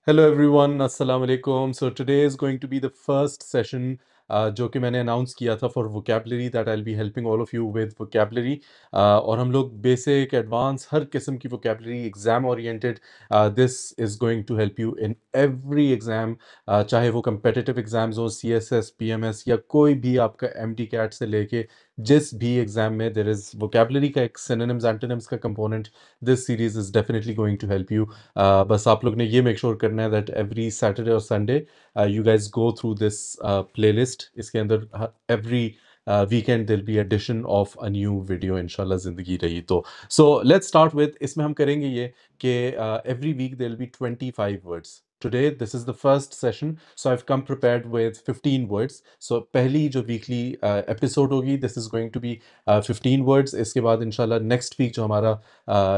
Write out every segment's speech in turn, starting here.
Hello everyone, Assalamu alaikum. So today is going to be the first session जो कि मैंने announce किया था for vocabulary that I'll be helping all of you with vocabulary और हम लोग basic, advanced हर किस्म की vocabulary exam oriented this is going to help you in every exam चाहे वो competitive exams हो CSS, PMS या कोई भी आपका MD-CAT से लेके जिस भी एग्जाम में there is vocabulary का एक synonyms, antonyms का component this series is definitely going to help you बस आप लोग ने ये मेक श्योर करना है दैट एवरी सैटरडे और Sunday you guys go through this playlist इसके अंदर every weekend there'll be addition of a new video इंशाल्लाह ज़िंदगी रही तो सो लेट्स स्टार्ट विद इसमें हम करेंगे ये कि every week there be 25 words today this is the first session so I have come prepared with 15 words so पहली जो वीकली एपिसोड होगी this is going to be 15 words इसके बाद इंशाल्लाह नेक्स्ट वीक जो हमारा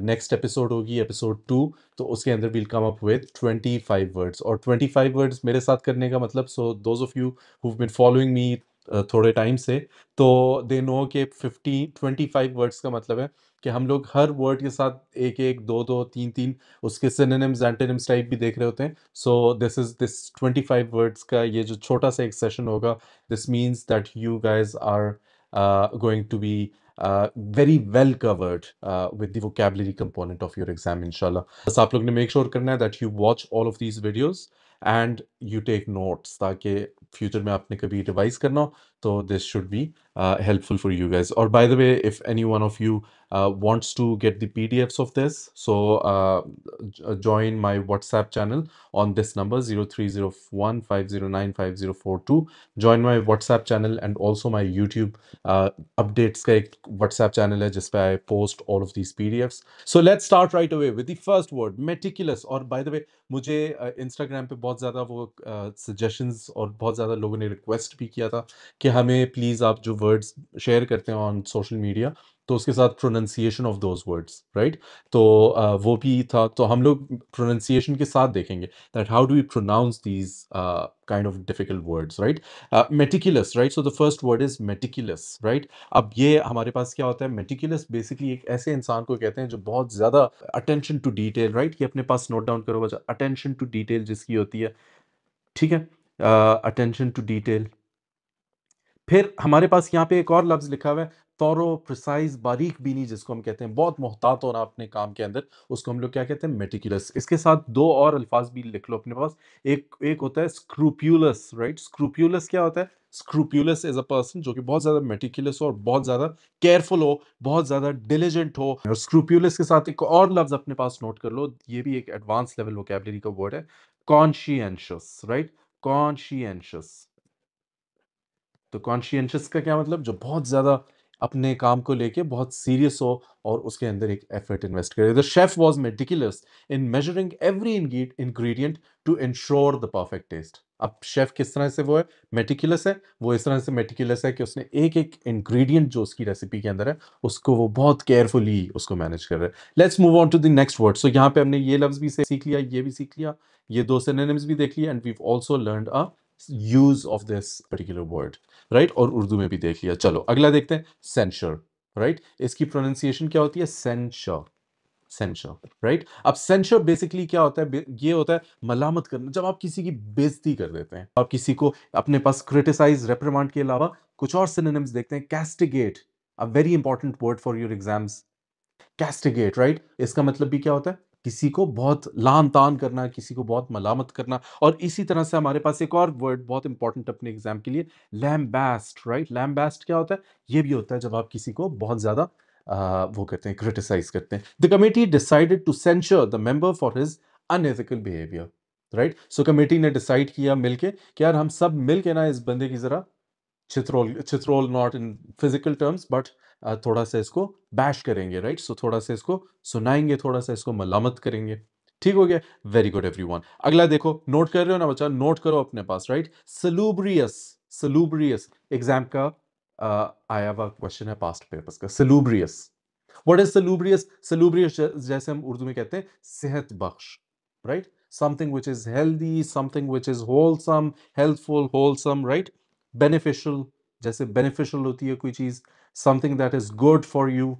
नेक्स्ट एपिसोड होगी episode 2 तो उसके अंदर we'll come up with 25 words और 25 वर्ड्स मेरे साथ करने का मतलब so those of you who been following me थोड़े टाइम से तो दे नो कि 25 वर्ड्स का मतलब है कि हम लोग हर वर्ड के साथ एक एक दो दो तीन तीन उसके सिनोनिम्स एंटोनिम्स टाइप भी देख रहे होते हैं सो दिस 25 वर्ड्स का ये जो छोटा सा एक सेशन होगा this means that you guys are going to be very well covered with the vocabulary component of your exam inshallah बस आप लोग ने मेक श्योर करना है that you watch all of these videos and you take notes ताकि future में आपने कभी रिवाइज करना हो तो this should be helpful for you guys or by the way if any one of you wants to get the PDFs of this so join my WhatsApp channel on this number 0301509542 join my WhatsApp channel and also my YouTube updates का एक WhatsApp channel है जिस पे I post all of these PDFs. So let's start right away with the first word, meticulous. और by the way, मुझे Instagram पे बहुत ज़्यादा वो suggestions और बहुत ज़्यादा लोगों ने request भी किया था कि हमें please आप जो words share करते हैं on social media तो उसके साथ pronunciation of those words, right? तो वो भी था तो हम लोग pronunciation के साथ देखेंगे that how do we pronounce these kind of difficult words, right? Meticulous, right? So the first word is meticulous, right? अब ये हमारे पास क्या होता है मेटिकुलस बेसिकली एक ऐसे इंसान को कहते हैं जो बहुत ज़्यादा अटेंशन टू डिटेल राइट ये अपने पास नोट डाउन करो बच्चा अटेंशन टू डिटेल जिसकी होती है ठीक है अटेंशन टू डिटेल फिर हमारे पास यहाँ पे एक और लफ्ज लिखा हुआ है थॉरो प्रिसाइज बारीक बीनी जिसको हम कहते हैं बहुत मोहतात होना अपने काम के अंदर उसको हम लोग क्या कहते हैं मेटिकुलस इसके साथ दो और अल्फाज भी लिख लो अपने पास एक एक होता है स्क्रूप्यूलस राइट स्क्रूप्यूलस क्या होता है स्क्रूप्यूलस इज अ पर्सन जो कि बहुत ज्यादा मेटिकुलस हो और बहुत ज्यादा केयरफुल हो बहुत ज्यादा डिलिजेंट हो और स्क्रूप्यूलस के साथ एक और लफ्ज अपने पास नोट कर लो ये भी एक एडवांस लेवल वोकैबुलरी का वर्ड है कॉन्शियंशियस राइट कॉन्शियंशियस तो कॉन्शियंशियस का क्या मतलब जो बहुत ज्यादा अपने काम को लेके बहुत सीरियस हो और उसके अंदर एक एफर्ट इन्वेस्ट करे the chef was meticulous in measuring every ingredient to ensure the perfect taste अब शेफ किस तरह से वो है मेटिकुलस है वो इस तरह से मेटिकुलस है कि उसने एक एक इंग्रेडिएंट जो उसकी रेसिपी के अंदर है उसको वो बहुत केयरफुली उसको मैनेज कर रहा है let's move on to the next word so यहाँ पे हमने ये लफ्ज भी सीख लिया ये भी सीख लिया ये दो सिनोनिम्स भी देख लिया and we also learned a use of this particular word right और उर्दू में भी देख लिया चलो अगला देखते हैं सेंशर राइट इसकी प्रोनाउंसिएशन क्या होती है सेंशर सेंशर राइट अब सेंशर बेसिकली क्या होता है ये होता है मलामत करना जब आप किसी की बेइज्जती कर देते हैं आप किसी को अपने पास क्रिटिसाइज रेप्रिमांड के अलावा कुछ और सिनोनिम्स देखते हैं castigate a very important word for your exams castigate right इसका मतलब भी क्या होता है किसी को बहुत लान तान करना किसी को बहुत मलामत करना और इसी तरह से हमारे पास एक और वर्ड बहुत इंपॉर्टेंट अपने एग्जाम के लिए लैम्बास्ट राइट लैम्बास्ट क्या होता है ये भी होता है जब आप किसी को बहुत ज्यादा वो करते हैं क्रिटिसाइज करते हैं the committee decided to censure the member for his unethical behaviour right so committee ने डिसाइड किया मिलके कि यार हम सब मिलके ना इस बंदे की जरा चित्रोल चित्रोल not in physical terms but थोड़ा सा इसको बैश करेंगे राइट सो थोड़ा सा इसको सुनाएंगे थोड़ा सा इसको मलामत करेंगे ठीक हो गया वेरी गुड एवरीवन अगला देखो नोट कर रहे हो ना बच्चा नोट करो अपने पास राइट सलूब्रियस सलूब्रियस एग्जाम का आया हुआ क्वेश्चन है पास्ट पेपर्स का सलूब्रियस व्हाट इज सलूब्रियस सलूब्रियस जैसे हम उर्दू में कहते हैं सेहत बख्श right something which is healthy something which is wholesome healthful wholesome right beneficial जैसे बेनिफिशियल होती है कोई चीज something that is good for you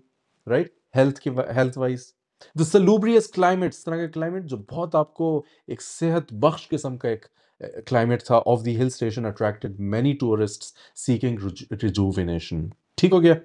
right health की health wise the salubrious climate, इस तरह का क्लाइमेट जो बहुत आपको एक सेहत बख्श किस्म का एक क्लाइमेट था of the hill station attracted many tourists seeking rejuvenation. ठीक हो गया,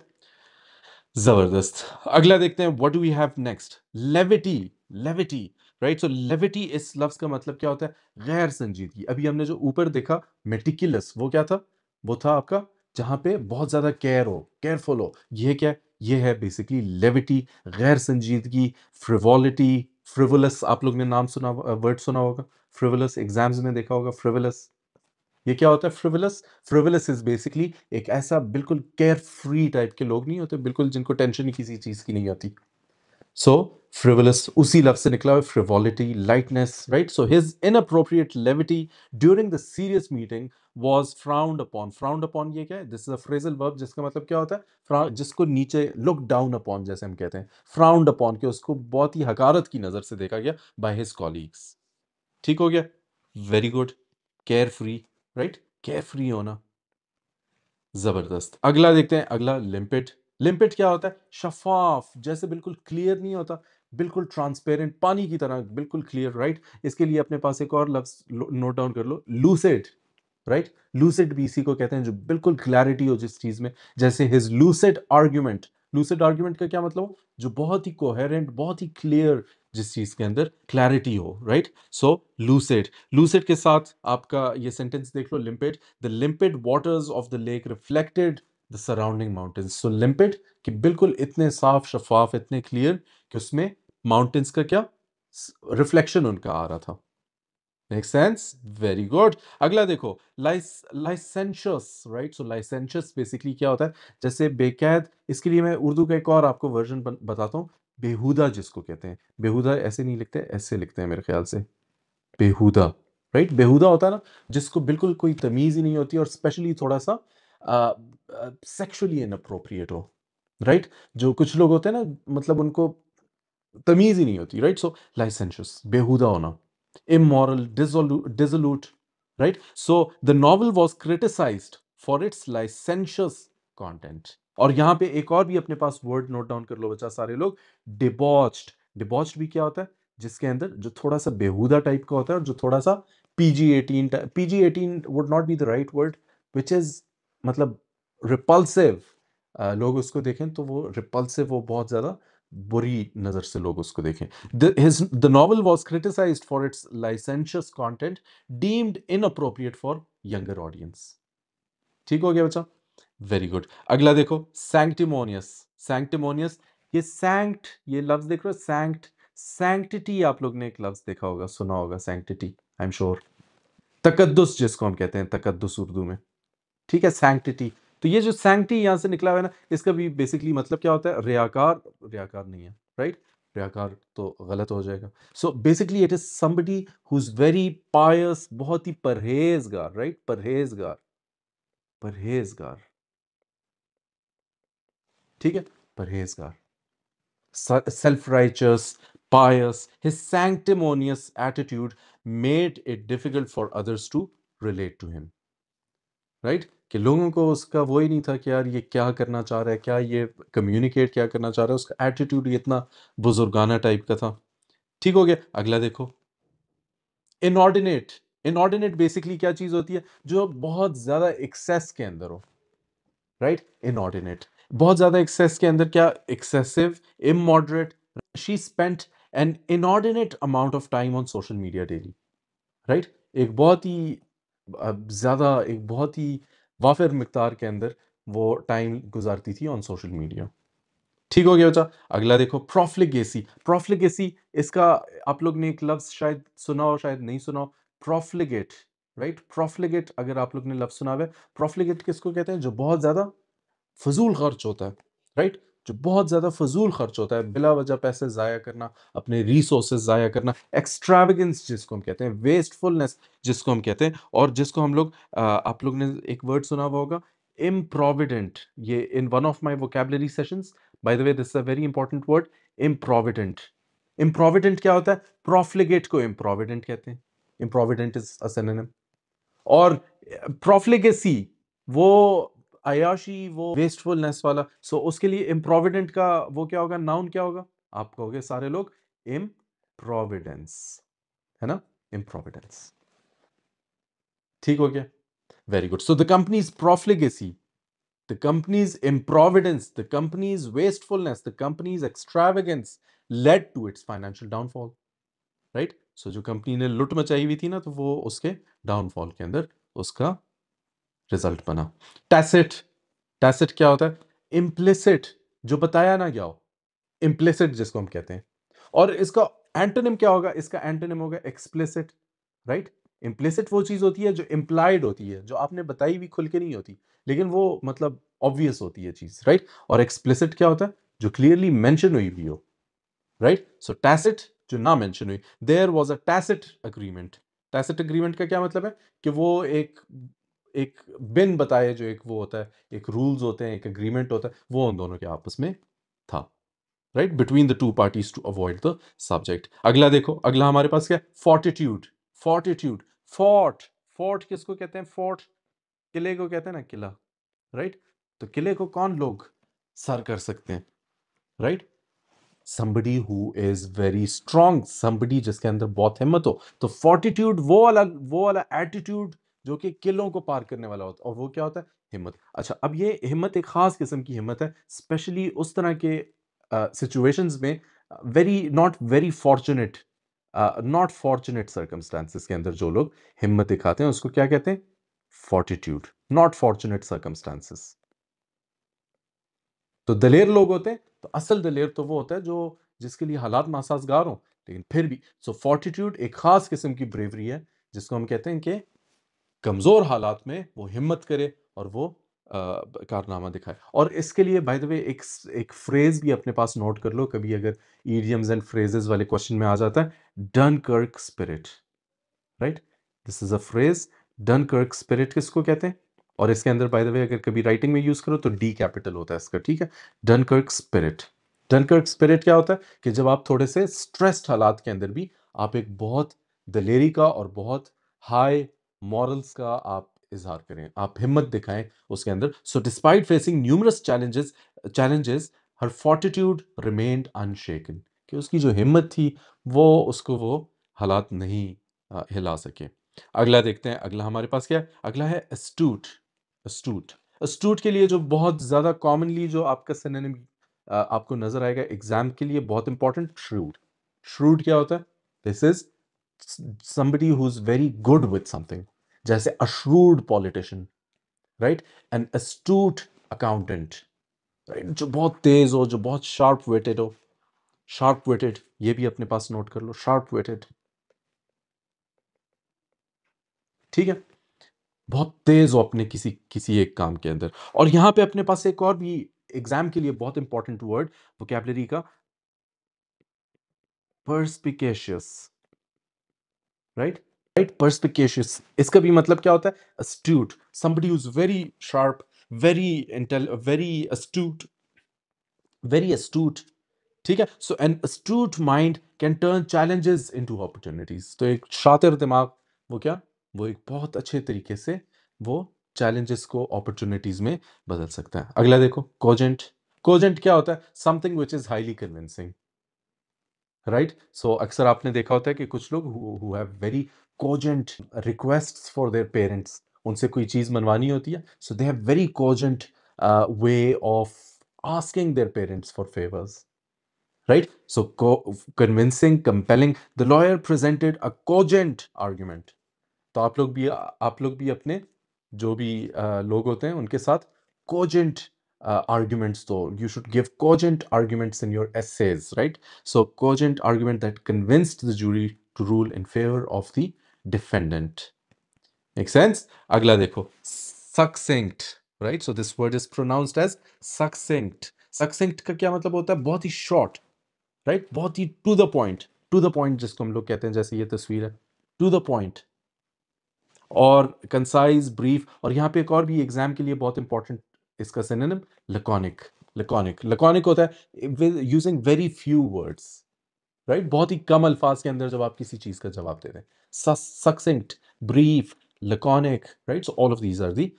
जबरदस्त। अगला देखते हैं, what do we have next? Levity. Levity, right. So levity इस लफ्ज का मतलब क्या होता है? गैर संजीदगी। अभी हमने जो ऊपर देखा मेटिकुलस, वो क्या था? वो था आपका जहां पे बहुत ज्यादा केयर हो, केयरफुल हो। ये क्या है? ये है बेसिकली लेविटी, गैर संजीदगी, फ्रिवोलिटी। फ्रिवोलस, आप लोग ने नाम सुना, वर्ड सुना होगा फ्रिवोलस, एग्जाम्स में देखा होगा फ्रिवोलस। ये क्या होता है फ्रिवोलस? फ्रिवोलस इज बेसिकली एक ऐसा बिल्कुल केयर फ्री टाइप के लोग नहीं होते, बिल्कुल जिनको टेंशन ही किसी चीज की नहीं आती। सो फ्रिवोलस उसी लफ्ज से निकला हुआ, frivolity, lightness, right. So his inappropriate levity during the serious meeting was frowned upon. Frowned upon ये क्या है? This is a phrasal verb जिसका मतलब क्या होता है? जिसको नीचे लुक डाउन अपॉन जैसे हम कहते हैं, फ्राउंड अपॉन, के उसको बहुत ही हकारत की नजर से देखा गया बाय हिज कॉलीग्स। ठीक हो गया, very good. Care free, right, care free होना, जबरदस्त। अगला देखते हैं, अगला लिम्पिड। लिम्पिड क्या होता है? शफाफ, जैसे बिल्कुल क्लियर नहीं होता, बिल्कुल ट्रांसपेरेंट, पानी की तरह बिल्कुल क्लियर, राइट। इसके लिए अपने पास एक और लफ्ज नोट डाउन कर लो, लूसिड, राइट। लूसिड भी इसी को कहते हैं जो बिल्कुल क्लैरिटी हो जिस चीज में, जैसे his lucid argument. Lucid argument का क्या मतलब हो? जो बहुत ही कोहेरेंट, बहुत ही क्लियर, जिस चीज के अंदर क्लैरिटी हो, राइट। सो लूसिड। लूसिड के साथ आपका ये सेंटेंस देख लो, limpid. The limpid waters of the lake reflected the surrounding mountains. So limpid, कि बिल्कुल इतने साफ शफाफ, इतने क्लियर कि उसमें माउंटेन्स का क्या रिफ्लेक्शन उनका आ रहा था। Make sense, very good. अगला देखो, लाइसेंशियस, राइट। सो लाइसेंशियस बेसिकली क्या होता है? जैसे बेकैद, इसके लिए मैं उर्दू का एक और आपको वर्जन बताता हूँ। बेहुदा जिसको कहते हैं, बेहुदा ऐसे नहीं लिखते, ऐसे लिखते हैं मेरे ख्याल से, बेहुदा, राइट। बेहुदा होता है ना जिसको बिल्कुल कोई तमीज ही नहीं होती, और स्पेशली थोड़ा सा सेक्सुअली इनअप्रोप्रिएट हो, राइट। जो कुछ लोग होते हैं ना, मतलब उनको तमीज ही नहीं होती, राइट। सो लाइसेंशियस, बेहुदा होना, immoral, dissolute, right? So the novel was criticized for its licentious content. और यहां पे एक और भी अपने पास वर्ड नोट डाउन कर लो बच्चा सारे लोग, डिबॉच्ड। डिबॉच्ड भी क्या होता है? जिसके अंदर जो थोड़ा सा बेहुदा टाइप का होता है, और जो थोड़ा सा PG-18, PG-18 would not be the right word, which is मतलब रिपल्सिव। लोग उसको देखें तो वो रिपल्सिव, वो बहुत ज्यादा बुरी नजर से लोग उसको देखें। The novel was criticized for its licentious content, deemed inappropriate for younger audience. ठीक हो गया बच्चा, वेरी गुड। अगला देखो, सैंक्टिमोनियस। सैंक्टिमोनियस, ये सैंक्ट, ये लफ्ज देख रहे हो, सैंक्ट, सैंक्टिटी, आप लोग ने एक लफ्ज देखा होगा, सुना होगा, सैंक्टिटी, आई एम श्योर। तकद्दुस जिसको हम कहते हैं, तकद्दुस उर्दू में, ठीक है, सैंक्टिटी। तो ये जो सैंक्टी यहां से निकला हुआ है ना, इसका भी बेसिकली मतलब क्या होता है? रियाकार। रियाकार नहीं है, राइट। रियाकार तो गलत हो जाएगा। So basically it is somebody who is very pious, बहुत ही परहेजगार, राइट, परहेजगार, परहेजगार, ठीक है, परहेजगार, self righteous, pious. His sanctimonious attitude made it difficult for others to relate to him. Right, कि लोगों को उसका वो ही नहीं था कि यार ये क्या करना चाह रहा है, क्या ये कम्युनिकेट क्या करना चाह रहा है, उसका एटीट्यूड ये इतना बुजुर्गाना टाइप का था। ठीक हो गया, अगला देखो, इनऑर्डिनेट। इनऑर्डिनेट बेसिकली क्या चीज होती है? जो बहुत ज्यादा एक्सेस के अंदर हो, राइट, इनऑर्डिनेट। बहुत ज्यादा एक्सेस के अंदर क्या? Excessive, immoderate. She spent an inordinate amount of time on social media daily, right. एक बहुत ही ज्यादा, एक बहुत ही वाफिर मिकदार के अंदर वो टाइम गुजारती थी ऑन सोशल मीडिया। ठीक हो गया बच्चा, अगला देखो, प्रोफ्लिगेसी। प्रोफ्लिगेसी, इसका आप लोग ने एक लफ्ज शायद सुना हो, शायद नहीं सुना हो, प्रोफ्लिगेट, राइट। प्रोफ्लिगेट, अगर आप लोग ने लफ्ज सुना हुआ है, प्रोफ्लिगेट किसको कहते हैं? जो बहुत ज्यादा फजूल खर्च होता है, राइट। जो बहुत ज्यादा फजूल खर्च होता है, बिला वजह पैसे जाया करना, अपने रिसोर्सेज जाया करना, एक्सट्रावेगेंस जिसको हम कहते हैं, वेस्टफुलनेस जिसको हम कहते हैं, और जिसको हम लोग आप लोग ने एक वर्ड सुना हुआ होगा, improvident। ये in one of my vocabulary sessions, by the way this is a very important word, improvident। improvident क्या होता है? प्रोफ्लिगेट को improvident कहते हैं, improvident इज अ सिनोनिम। और प्रोफ्लिगेसी, वो अयाशी, वो वेस्टफुलनेस वाला, सो उसके लिए इम्प्रोविडेंट का वो क्या होगा, नाउन क्या होगा? आप कहोगे सारे लोग इम्प्रोविडेंस, है ना, इम्प्रोविडेंस। ठीक हो गया, very good. So the companies profligacy, the company's improvidence, the company's wastefulness, the company's extravagance led to its financial downfall, right? So जो कंपनी ने लूट मचाई हुई थी ना, तो वो उसके डाउनफॉल के अंदर उसका रिजल्ट बना। टैसिट, टैसिट क्या होता है? इम्प्लिसिट, जो बताया ना गया हो, इम्प्लिसिट जिसको हम कहते हैं। और इसका एंटोनिम क्या होगा? इसका एंटोनिम होगा एक्सप्लिसिट, राइट? इम्प्लिसिट वो चीज होती है जो इम्प्लाइड होती है, जो आपने बताई भी खुल के नहीं होती, लेकिन वो मतलब ऑब्वियस होती है चीज, राइट? और एक्सप्लिसिट क्या होता है? जो क्लियरली मेंशन हुई भी हो, राइट? सो टैसिट जो ना मेंशन हुई, there was a tacit agreement. Tacit agreement का क्या मतलब है? कि वो एक एक बिन बताए जो एक वो होता है, एक रूल्स होते हैं, एक एग्रीमेंट होता है, वो उन दोनों के आपस में था, right? Between the two parties to avoid the subject. अगला देखो, अगला हमारे पास क्या है? फोर्टिट्यूड, फोर्टिट्यूड, फोर्ट, फोर्ट किसको कहते हैं? फोर्ट किले को कहते हैं ना, किला, राइट? तो किले को कौन लोग सर कर सकते हैं, right? somebody who is very strong, somebody जिसके अंदर बहुत हिम्मत हो। तो fortitude वो वाला एटीट्यूड जो कि किलों को पार करने वाला होता है, और वो क्या होता है? हिम्मत। अच्छा, अब ये हिम्मत एक खास किस्म की हिम्मत है, स्पेशली उस तरह के सिचुएशंस में, नॉट फॉर्चुनेट सर्कमस्टांसिस के अंदर जो लोग हिम्मत दिखाते हैं उसको क्या कहते हैं? Fortitude, not fortunate circumstances. तो दलेर लोग होते हैं, तो असल दलेर तो वो होता है जो जिसके लिए हालात नासाजगार हों, लेकिन फिर भी। सो फोर्टिट्यूड एक खास किस्म की ब्रेवरी है, जिसको हम कहते हैं कि कमजोर हालात में वो हिम्मत करे और वो कारनामा दिखाए। और इसके लिए बाय द वे एक एक फ्रेज भी अपने पास नोट कर लो, कभी अगर ईडियम्स एंड फ्रेजेस वाले क्वेश्चन में आ जाता है, Dunkirk spirit, right? This is a phrase, Dunkirk spirit किसको कहते हैं? और इसके अंदर बाय द वे अगर कभी राइटिंग में यूज करो तो डी कैपिटल होता है इसका, ठीक है? Dunkirk spirit. डनकर्क स्पिरिट क्या होता है? कि जब आप थोड़े से स्ट्रेस्ड हालात के अंदर भी आप एक बहुत दलेरी का और बहुत हाई मॉरल्स का आप इजहार करें, आप हिम्मत दिखाएं उसके अंदर। So despite facing numerous challenges her fortitude remained unshaken, कि उसकी जो हिम्मत थी वो उसको वो हालात नहीं हिला सके। अगला देखते हैं, अगला हमारे पास क्या है? अगला है एस्टूट। एस्टूट, एस्टूट के लिए जो बहुत ज्यादा कॉमनली जो आपका सिनोनिम आपको नजर आएगा एग्जाम के लिए बहुत इंपॉर्टेंट, श्रूड। श्रूड क्या होता है? This is somebody who's very good with something, जैसे a shrewd politician, right? An astute accountant, right? जो बहुत तेज हो, जो बहुत शार्प वेटेड हो, शार्प वेटेड, ये भी अपने पास नोट कर लो, शार्प वेटेड, ठीक है? बहुत तेज हो अपने किसी किसी एक काम के अंदर। और यहां पे अपने पास एक और भी एग्जाम के लिए बहुत इंपॉर्टेंट वर्ड वोकैबुलरी का, perspicacious, राइट? राइट, perspicacious, इसका भी मतलब क्या होता है? astute, somebody who's very sharp, very astute, very astute, ठीक है? सो N astute mind can turn challenges into opportunities, तो एक शातिर दिमाग वो क्या, वो एक बहुत अच्छे तरीके से वो challenges को opportunities में बदल सकता है। अगला देखो, cogent। cogent क्या होता है? something which is highly convincing, right? So अक्सर आपने देखा होता है कि कुछ लोग who have very cogent requests for their parents, उनसे कोई चीज मनवानी होती है, so they have very cogent way of asking their parents for favours, right? So, convincing, compelling. The lawyer presented a cogent argument. तो आप लोग भी अपने जो भी लोग होते हैं उनके साथ cogent arguments दो. You should give cogent arguments in your essays, right? So, cogent argument that convinced the jury to rule in favor of the defendant. Make sense? अगला देखो, succinct, right? So this word is pronounced as succinct. Succinct का क्या मतलब होता है? बहुत ही short, right? बहुत ही to the point जिसको हम लोग कहते हैं, जैसे ये तस्वीर है, टू द पॉइंट और कंसाइज, ब्रीफ। और यहाँ पे एक और भी एग्जाम के लिए बहुत इंपॉर्टेंट इसका सिनोनिम, लकोनिक। लकोनिक, लकोनिक होता है using very few words, right? बहुत ही कम अल्फाज के अंदर जब आप किसी चीज का जवाब दे रहे हैं। Succinct, brief, laconic, right? So all of these are the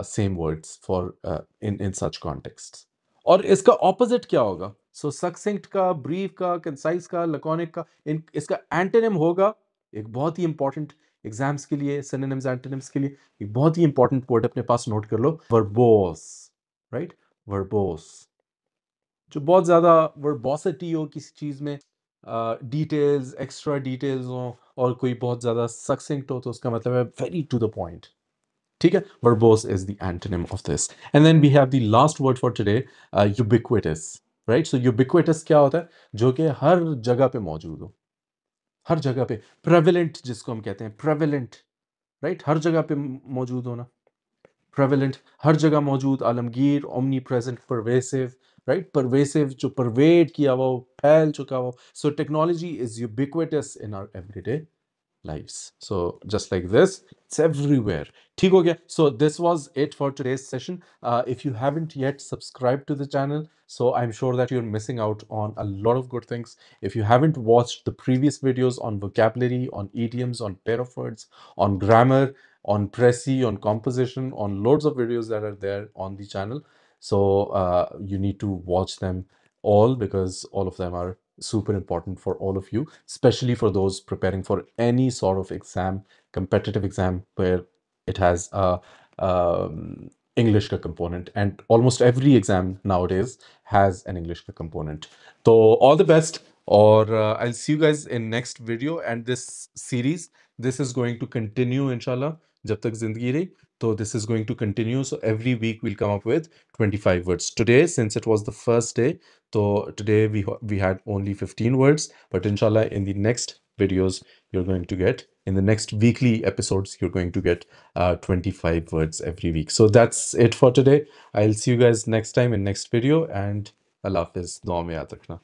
same words for in in such context. और इसका ऑपोजिट क्या होगा? सो सक्सेंट का, ब्रीफ का, कंसाइज का, लकोनिक का, इन इसका एंटोनिम होगा एक बहुत ही इंपॉर्टेंट एग्जाम्स के लिए, सिनोनिम्स एंटोनिम्स के लिए एक बहुत ही इंपॉर्टेंट वर्ड अपने पास नोट कर लो, वर्बोस, राइट? वर्बोस। जो बहुत ज्यादा वर्बोसिटी हो किसी चीज में, डिटेल्स, एक्स्ट्रा डिटेल्स हो, और कोई बहुत ज्यादा सक्सेंट हो, तो उसका मतलब है वेरी टू द पॉइंट। ठीक है, verbose is the antonym of this. And then we have the last word for today, ubiquitous, right? So ubiquitous क्या होता है? जो कि हर जगह पे मौजूद हो, हर जगह पे। prevalent जिसको हम कहते हैं, prevalent, right? हर जगह पे मौजूद होना, prevalent, हर जगह मौजूद, Alamgir, omnipresent, pervasive, right? pervasive जो pervade किया हुआ हो, फैल चुका हो। So technology is ubiquitous in our everyday lives. So just like this, it's everywhere. ठीक हो गया? So this was it for today's session. If you haven't yet subscribed to the channel, so I'm sure that you're missing out on a lot of good things. If you haven't watched the previous videos on vocabulary, on idioms, on pair of words, on grammar, on Prezi, on composition, on loads of videos that are there on the channel, so you need to watch them all, because all of them are super important for all of you, especially for those preparing for any sort of exam, competitive exam, where it has a English ka component, and almost every exam nowadays has an English ka component. So all the best, or I'll see you guys in next video. And this series, this is going to continue, inshallah, jab tak zindagi rahi. So this is going to continue. So every week we'll come up with 25 words. Today, since it was the first day, so today we had only 15 words, but inshallah in the next videos you're going to get, in the next weekly episodes, you're going to get 25 words every week. So that's it for today. I'll see you guys next time in next video, and Allah Hafiz. Dua mein yaad rakhna.